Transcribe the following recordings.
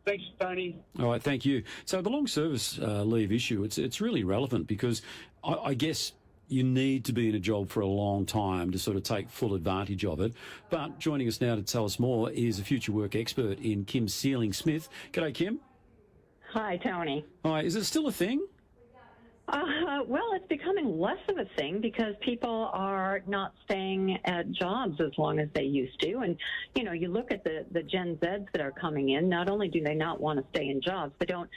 Thanks, Tony. All right, thank you. So the long service leave issue, it's really relevant because I guess you need to be in a job for a long time to sort of take full advantage of it. But joining us now to tell us more is a future work expert in Kim Seeling Smith. G'day, Kim. Hi, Tony. Hi, is it still a thing? Well, it's becoming less of a thing because people are not staying at jobs as long as they used to. And, you know, you look at the Gen Zs that are coming in, not only do they not want to stay in jobs, they don't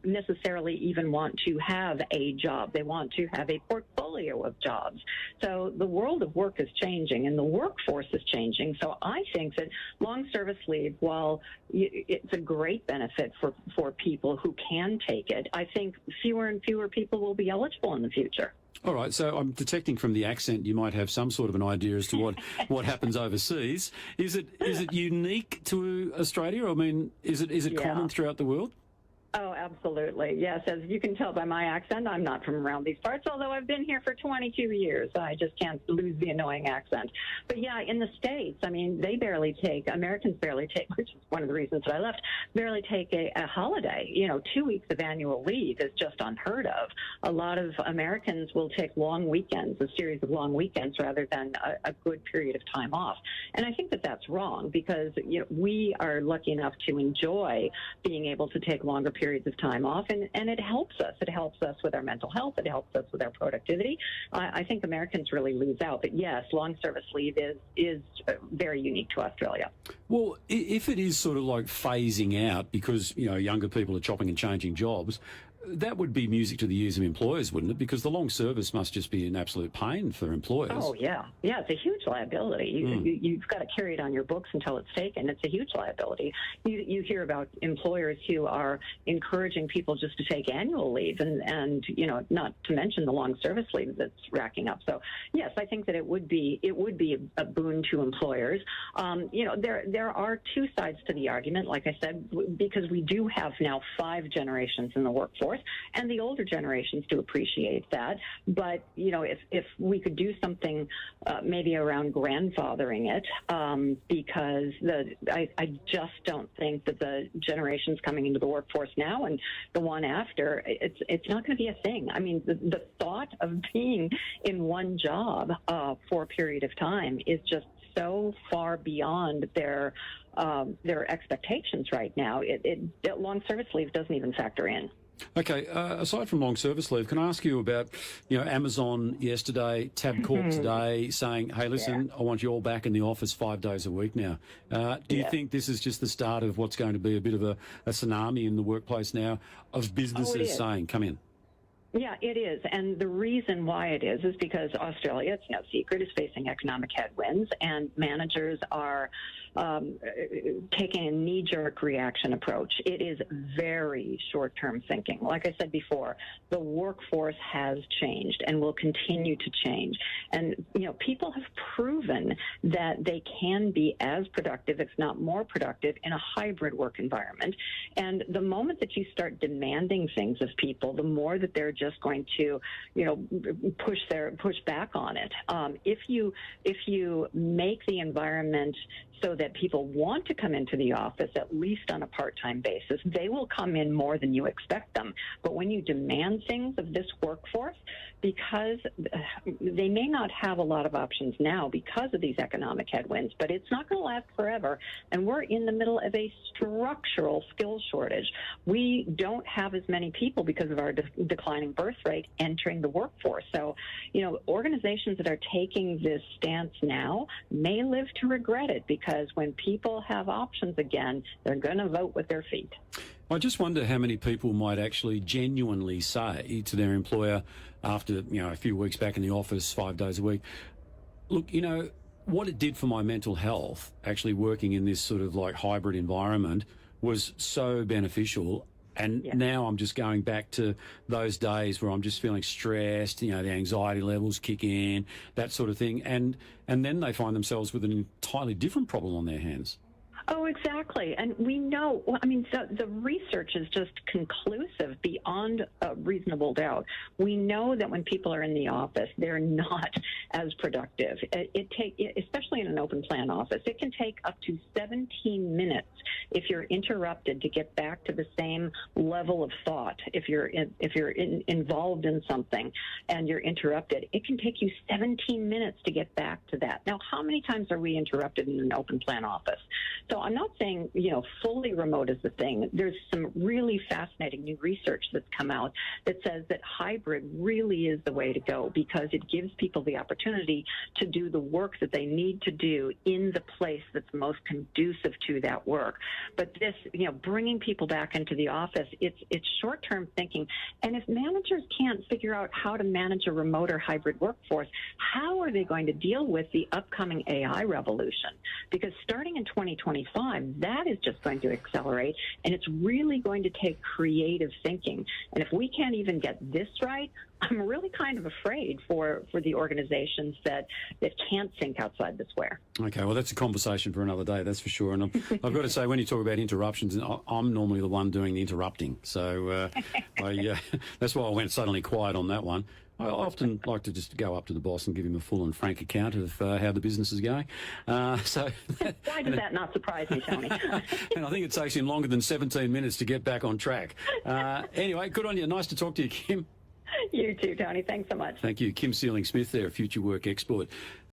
necessarily even want to have a job. They want to have a portfolio of jobs. So the world of work is changing and the workforce is changing. So I think that long service leave, while it's a great benefit for people who can take it, I think fewer and fewer people will be eligible in the future. All right, so I'm detecting from the accent you might have some sort of an idea as to what happens overseas. Is it unique to Australia? I mean, is it common throughout the world? Oh, absolutely. Yes, as you can tell by my accent, I'm not from around these parts, although I've been here for 22 years. I just can't lose the annoying accent. But yeah, in the States, I mean, Americans barely take, which is one of the reasons that I left, barely take a holiday. You know, 2 weeks of annual leave is just unheard of. A lot of Americans will take long weekends, a series of long weekends, rather than a good period of time off. And I think that that's wrong because, you know, we are lucky enough to enjoy being able to take longer periods of time off, and it helps us. It helps us with our mental health. It helps us with our productivity. I think Americans really lose out. But yes, long service leave is very unique to Australia. Well, if it is sort of like phasing out because, you know, younger people are chopping and changing jobs, that would be music to the ears of employers, wouldn't it? Because the long service must just be an absolute pain for employers. Oh, yeah. Yeah, it's a huge liability. You've got to carry it on your books until it's taken. It's a huge liability. You hear about employers who are encouraging people just to take annual leave and you know, not to mention the long service leave that's racking up. So, yes, I think that it would be a boon to employers. You know, there are two sides to the argument, like I said, because we do have now 5 generations in the workforce. And the older generations do appreciate that. But, you know, if we could do something maybe around grandfathering it, because I just don't think that the generations coming into the workforce now and the one after, it's not going to be a thing. I mean, the thought of being in one job for a period of time is just so far beyond their expectations right now. Long service leave doesn't even factor in. Okay, aside from long service leave, can I ask you about, you know, Amazon yesterday, Tabcorp today, saying, hey, listen, I want you all back in the office 5 days a week now. Do you think this is just the start of what's going to be a bit of a tsunami in the workplace now of businesses saying, come in? Yeah, it is. And the reason why it is because Australia, it's no secret, is facing economic headwinds, and managers are taking a knee-jerk reaction approach. It is very short-term thinking. Like I said before, the workforce has changed and will continue to change. And, you know, people have proven that they can be as productive, if not more productive, in a hybrid work environment. And the moment that you start demanding things of people, the more that they're just going to, you know, push back on it. If you make the environment so that people want to come into the office, at least on a part-time basis, they will come in more than you expect them. But when you demand things of this workforce, because they may not have a lot of options now because of these economic headwinds, but it's not going to last forever. And we're in the middle of a structural skills shortage. We don't have as many people because of our declining birth rate entering the workforce. So, you know, organizations that are taking this stance now may live to regret it, because when people have options again, they're going to vote with their feet. I just wonder how many people might actually genuinely say to their employer after, you know, a few weeks back in the office 5 days a week, look, you know, what it did for my mental health, actually working in this sort of like hybrid environment, was so beneficial. And now I'm just going back to those days where I'm just feeling stressed, you know, the anxiety levels kick in, that sort of thing. And then they find themselves with an entirely different problem on their hands. Oh, exactly. And we know, well, I mean, the research is just conclusive beyond a reasonable doubt. We know that when people are in the office, they're not as productive. Especially in an open plan office, it can take up to 17 minutes if you're interrupted to get back to the same level of thought. If you're involved in something and you're interrupted, it can take you 17 minutes to get back to that. Now, how many times are we interrupted in an open plan office? So I'm not saying, fully remote is the thing. There's some really fascinating new research that's come out that says that hybrid really is the way to go because it gives people the opportunity to do the work that they need to do in the place that's most conducive to that work. But this, bringing people back into the office, it's short-term thinking. And if managers can't figure out how to manage a remote or hybrid workforce, how are they going to deal with the upcoming AI revolution? Because starting in 2025, that is just going to accelerate, and it's really going to take creative thinking. And if we can't even get this right, I'm really kind of afraid for the organizations that can't think outside the square. Okay, well, that's a conversation for another day, that's for sure. And I've got to say, when you talk about interruptions, I'm normally the one doing the interrupting. So that's why I went suddenly quiet on that one. I often like to just go up to the boss and give him a full and frank account of how the business is going. Why does that not surprise me, Tony? And I think it takes him longer than 17 minutes to get back on track. Anyway, good on you. Nice to talk to you, Kim. You too, Tony. Thanks so much. Thank you. Kim Seeling Smith there, Future Work Expert.